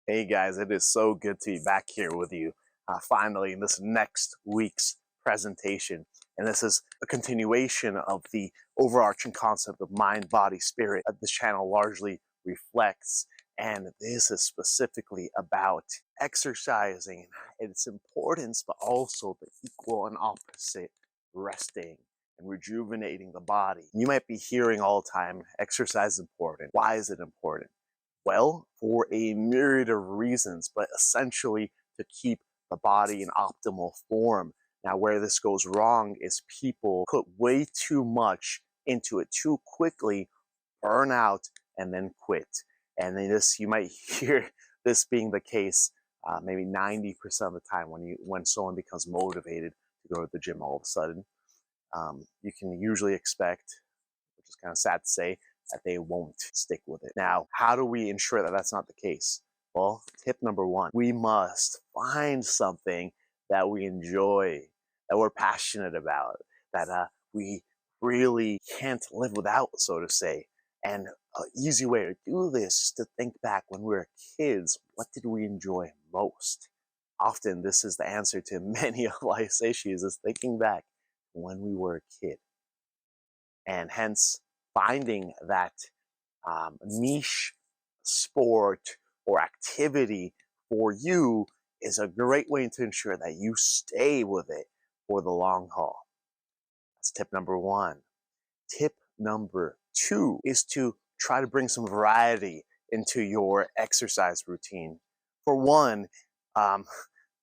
Hey guys, it is so good to be back here with you finally in this next week's presentation. And this is a continuation of the overarching concept of mind, body, spirit that this channel largely reflects. And this is specifically about exercising and its importance, but also the equal and opposite resting and rejuvenating the body. You might be hearing all the time, exercise is important. Why is it important? Well, for a myriad of reasons, but essentially to keep the body in optimal form. Now, where this goes wrong is people put way too much into it too quickly, burn out, and then quit. And then this, you might hear this being the case maybe 90% of the time when someone becomes motivated to go to the gym all of a sudden. You can usually expect, which is kind of sad to say, that they won't stick with it. Now, how do we ensure that that's not the case? Well, tip number one, we must find something that we enjoy, that we're passionate about, that we really can't live without, so to say. And an easy way to do this is to think back when we were kids, what did we enjoy most? Often this is the answer to many of life's issues, is thinking back when we were a kid. And hence, finding that niche sport or activity for you is a great way to ensure that you stay with it for the long haul. That's tip number one. Tip number two is to try to bring some variety into your exercise routine. For one,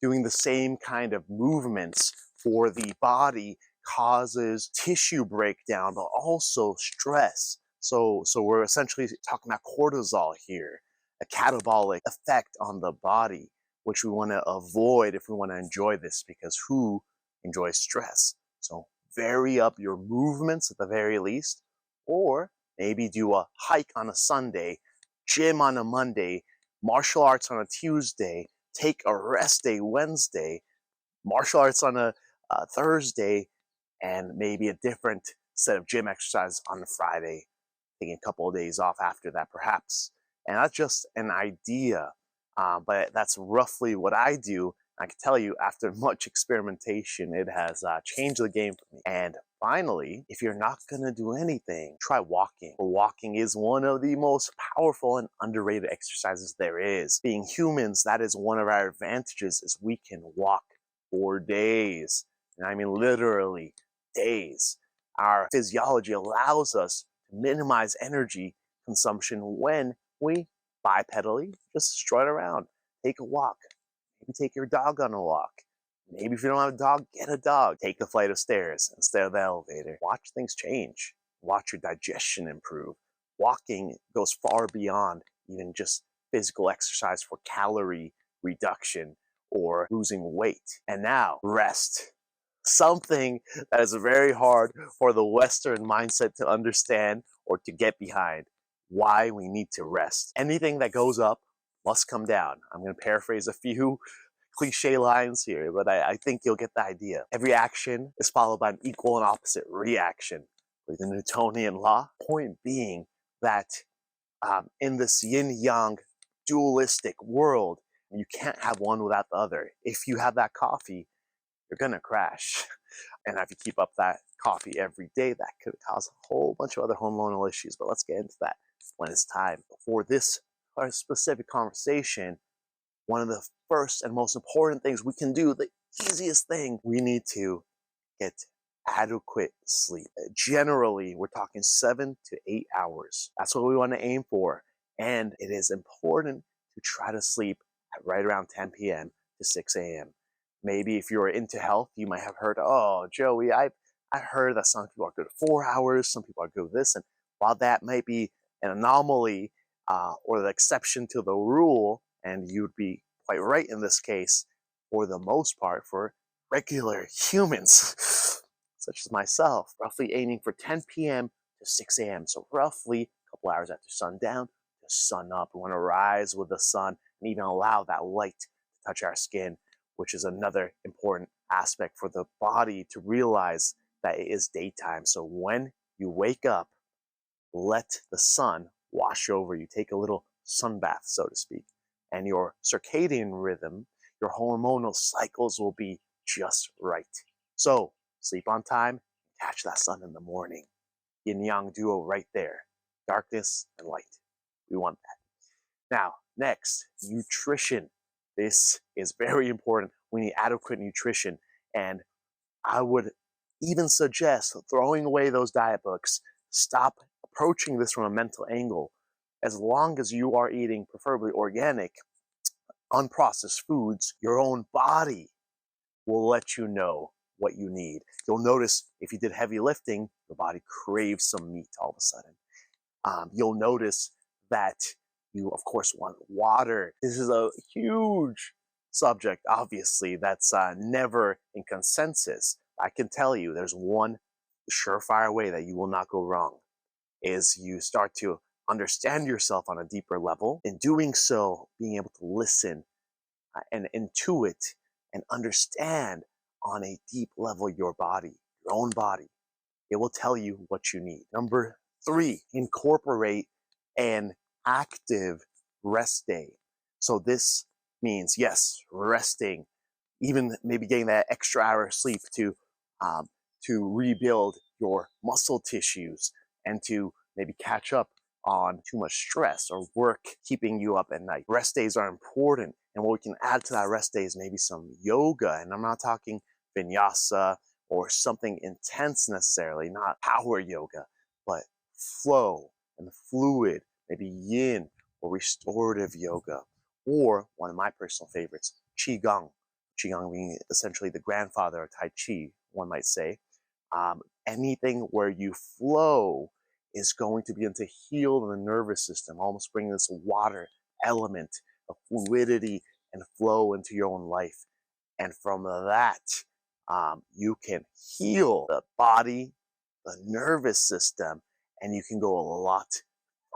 doing the same kind of movements for the body causes tissue breakdown, but also stress. So we're essentially talking about cortisol here, a catabolic effect on the body, which we want to avoid if we want to enjoy this, because who enjoys stress? So vary up your movements at the very least, or maybe do a hike on a Sunday, gym on a Monday, martial arts on a Tuesday, take a rest day Wednesday, martial arts on a Thursday, and maybe a different set of gym exercise on a Friday, taking a couple of days off after that perhaps. And that's just an idea, but that's roughly what I do. I can tell you, after much experimentation, it has changed the game for me. And finally, if you're not going to do anything, try walking. Walking is one of the most powerful and underrated exercises there is. Being humans, that is one of our advantages, is we can walk for days. And I mean literally days. Our physiology allows us to minimize energy consumption when we bipedally just strut around, take a walk. Maybe take your dog on a walk. Maybe if you don't have a dog, get a dog. Take the flight of stairs instead of the elevator. Watch things change. Watch your digestion improve. Walking goes far beyond even just physical exercise for calorie reduction or losing weight. And now, rest. Something that is very hard for the Western mindset to understand or to get behind. Why we need to rest. Anything that goes up must come down. I'm going to paraphrase a few cliche lines here, but I think you'll get the idea. Every action is followed by an equal and opposite reaction, like the Newtonian law. Point being that in this yin-yang dualistic world, you can't have one without the other. If you have that coffee, you're going to crash. And if you keep up that coffee every day, that could cause a whole bunch of other hormonal issues, but let's get into that when it's time. For this specific conversation, one of the first and most important things we can do, the easiest thing, we need to get adequate sleep. Generally, we're talking 7 to 8 hours. That's what we want to aim for. And it is important to try to sleep at right around 10 p.m. to 6 a.m. Maybe if you're into health, you might have heard, oh, Joey, I've heard that some people are good at 4 hours, some people are good with this. And while that might be an anomaly or the exception to the rule, and you'd be quite right in this case, for the most part, for regular humans, such as myself, roughly aiming for 10 p.m. to 6 a.m. So roughly a couple hours after sundown to sun up. We want to rise with the sun and even allow that light to touch our skin, which is another important aspect for the body to realize that it is daytime. So when you wake up, let the sun wash over you. Take a little sun bath, so to speak. and your circadian rhythm, your hormonal cycles will be just right. So sleep on time, catch that sun in the morning. Yin yang duo right there. Darkness and light. We want that. Now, next, nutrition. This is very important. We need adequate nutrition. And I would even suggest throwing away those diet books. Stop approaching this from a mental angle. As long as you are eating preferably organic, unprocessed foods, your own body will let you know what you need. You'll notice if you did heavy lifting, your body craves some meat all of a sudden. You'll notice that you, of course, want water. This is a huge subject, obviously, that's never in consensus. I can tell you there's one surefire way that you will not go wrong, is you start to understand yourself on a deeper level. In doing so, being able to listen and intuit and understand on a deep level your body, your own body. It will tell you what you need. Number 3, incorporate an active rest day. So this means, yes, resting, even maybe getting that extra hour of sleep to rebuild your muscle tissues and to maybe catch up on too much stress or work keeping you up at night. Rest days are important. And what we can add to that rest day is maybe some yoga. And I'm not talking vinyasa or something intense necessarily, not power yoga, but flow and fluid, maybe yin or restorative yoga, or one of my personal favorites, qigong. Qigong being essentially the grandfather of Tai Chi, one might say. Anything where you flow is going to begin to heal the nervous system, almost bringing this water element of fluidity and flow into your own life. And from that, you can heal the body, the nervous system, and you can go a lot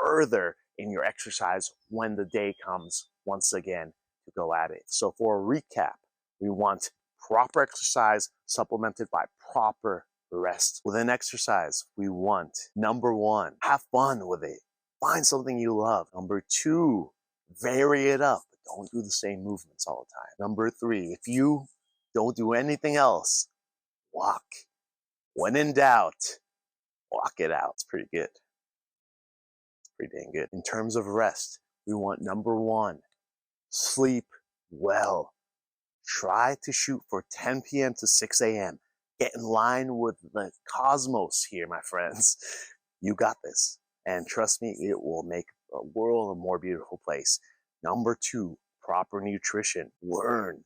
further in your exercise when the day comes once again to go at it. So for a recap, we want proper exercise supplemented by proper rest. Within exercise, we want, number 1, have fun with it. Find something you love. Number 2, vary it up. Don't do the same movements all the time. Number 3, if you don't do anything else, walk. When in doubt, walk it out. It's pretty good. It's pretty dang good. In terms of rest, we want number 1, sleep well. Try to shoot for 10 p.m. to 6 a.m. Get in line with the cosmos here, my friends. You got this. And trust me, it will make the world a more beautiful place. Number 2, proper nutrition. Learn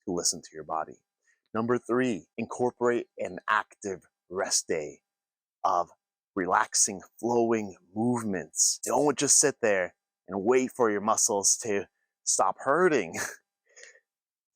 to listen to your body. Number 3, incorporate an active rest day of relaxing, flowing movements. Don't just sit there and wait for your muscles to stop hurting.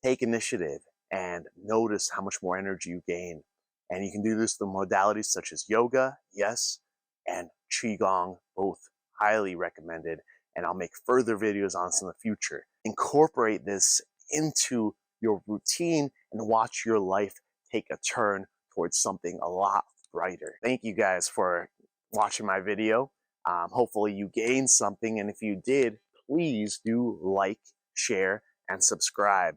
Take initiative and notice how much more energy you gain. And you can do this with modalities such as yoga, yes, and qigong, both highly recommended. And I'll make further videos on this in the future. Incorporate this into your routine and watch your life take a turn towards something a lot brighter. Thank you guys for watching my video. Hopefully you gained something, and if you did, please do like, share, and subscribe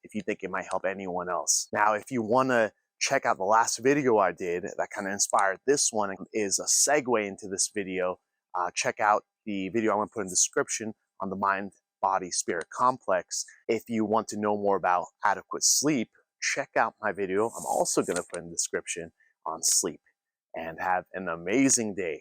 if you think it might help anyone else. Now, if you want to check out the last video I did that kind of inspired this one, is a segue into this video. Check out the video I'm going to put in the description on the mind, body, spirit complex. If you want to know more about adequate sleep, check out my video I'm also going to put in the description on sleep. And have an amazing day.